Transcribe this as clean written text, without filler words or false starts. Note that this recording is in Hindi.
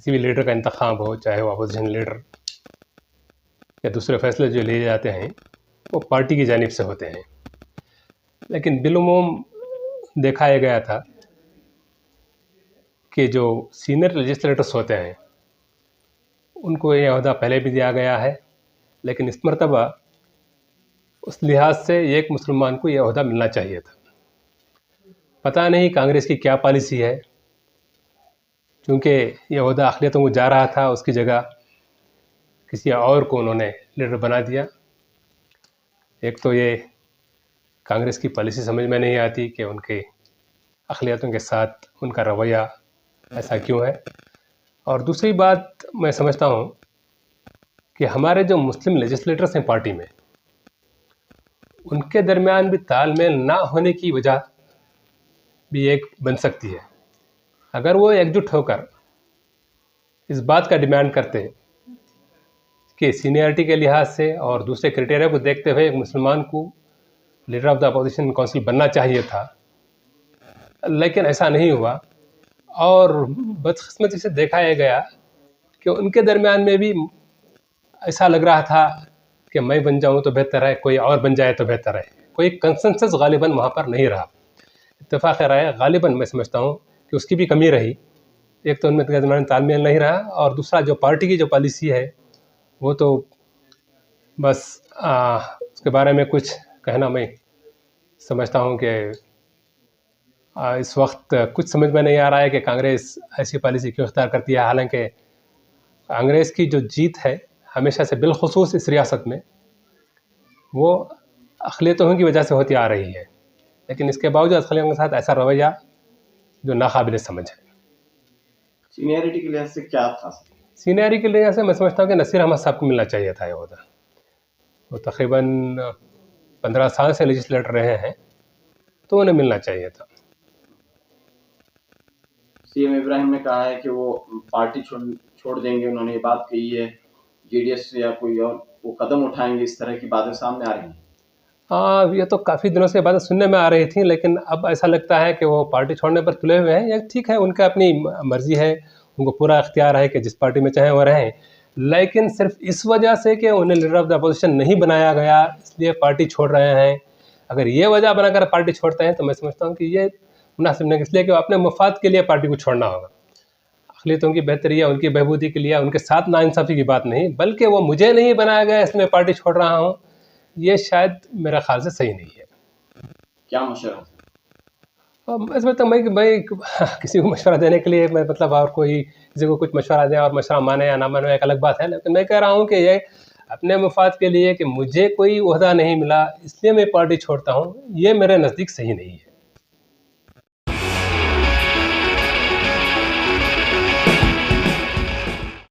किसी भी लीडर का इंतखाब हो, चाहे वो अपोजिशन लीडर या दूसरे फैसले जो लिए जाते हैं वो पार्टी की जानिब से होते हैं। लेकिन बिलुमूम देखा यह गया था कि जो सीनियर लेजिस्लेटर्स होते हैं उनको ये अहदा पहले भी दिया गया है, लेकिन इस मरतबा उस लिहाज से एक मुसलमान को यह अहदा मिलना चाहिए था। पता नहीं कांग्रेस की क्या पॉलिसी है, क्योंकि ये अहदा अक़लियतों को जा रहा था, उसकी जगह किसी और को उन्होंने लीडर बना दिया। एक तो ये कांग्रेस की पॉलिसी समझ में नहीं आती कि उनके अक़लियतों के साथ उनका रवैया ऐसा क्यों है। और दूसरी बात मैं समझता हूँ कि हमारे जो मुस्लिम लेजिस्लेटर्स हैं पार्टी में, उनके दरमियान भी तालमेल ना होने की वजह भी एक बन सकती है। अगर वो एकजुट होकर इस बात का डिमांड करते कि सीनियरिटी के लिहाज से और दूसरे क्राइटेरिया को देखते हुए एक मुसलमान को leader of the opposition council बनना चाहिए था, लेकिन ऐसा नहीं हुआ। और बदकिस्मती से देखा यह गया कि उनके दरमियान में भी ऐसा लग रहा था कि मैं बन जाऊं तो बेहतर है, कोई और बन जाए तो बेहतर है। कोई कंसेंसस गालिबन वहाँ पर नहीं रहा, इत्तेफाक राय गालिबन मैं समझता हूँ कि उसकी भी कमी रही। एक तो उनके दरमियान तालमेल नहीं रहा, और दूसरा जो पार्टी की जो पॉलिसी है वो तो बस उसके बारे में कुछ कहना मैं समझता हूँ कि इस वक्त कुछ समझ में नहीं आ रहा है कि कांग्रेस ऐसी पॉलिसी क्यों इख्तियार करती है। हालांकि कांग्रेस की जो जीत है हमेशा से बिलखुसूस इस रियासत में वो अक़लियतों की वजह से होती आ रही है, लेकिन इसके बावजूद अक़लियतों के साथ ऐसा रवैया जो नाकाबिल समझ है। सीनियरिटी के लिहाज से क्या था? सीनियरिटी के लिहाज से मैं समझता हूँ कि नसीर अहमद साहब को मिलना चाहिए था ये ओहदा। वो तकरीबन 15 साल से लेजिस्लेटर रहे हैं, तो उन्हें मिलना चाहिए था। सीएम इब्राहिम ने कहा है कि वो पार्टी छोड़ देंगे, उन्होंने ये बात कही है। जेडीएस या कोई और वो कदम उठाएंगे, इस तरह की बातें सामने आ रही हैं। हाँ, ये तो काफ़ी दिनों से बातें सुनने में आ रही थी, लेकिन अब ऐसा लगता है कि वो पार्टी छोड़ने पर तुले हुए हैं। ये ठीक है, उनका अपनी मर्जी है, उनको पूरा इख्तियार है कि जिस पार्टी में चाहें वो रहें। लेकिन सिर्फ इस वजह से कि उन्हें लीडर ऑफ द अपोजिशन नहीं बनाया गया इसलिए पार्टी छोड़ रहे हैं, अगर ये वजह बनाकर पार्टी छोड़ते हैं तो मैं समझता हूँ कि ये मुनासिब नहीं, इसलिए कि अपने मफाद के लिए पार्टी को छोड़ना होगा। अक़लियतों की बेहतरी या उनकी बहबूदी के लिए, उनके साथ नाइंसाफ़ी की बात नहीं, बल्कि वो मुझे नहीं बनाया गया इसलिए पार्टी छोड़ रहा हूँ, ये शायद मेरे ख्याल से सही नहीं है। क्या मशवरा? इसमें तो मैं किसी को मशवरा देने के लिए मैं मतलब और कोई किसी को कुछ मशवरा दे और मशवरा माने या ना माने एक अलग बात है, लेकिन मैं कह रहा हूँ कि ये अपने मफाद के लिए कि मुझे कोई ओहदा नहीं मिला इसलिए मैं पार्टी छोड़ता हूँ, ये मेरे नज़दीक सही नहीं है।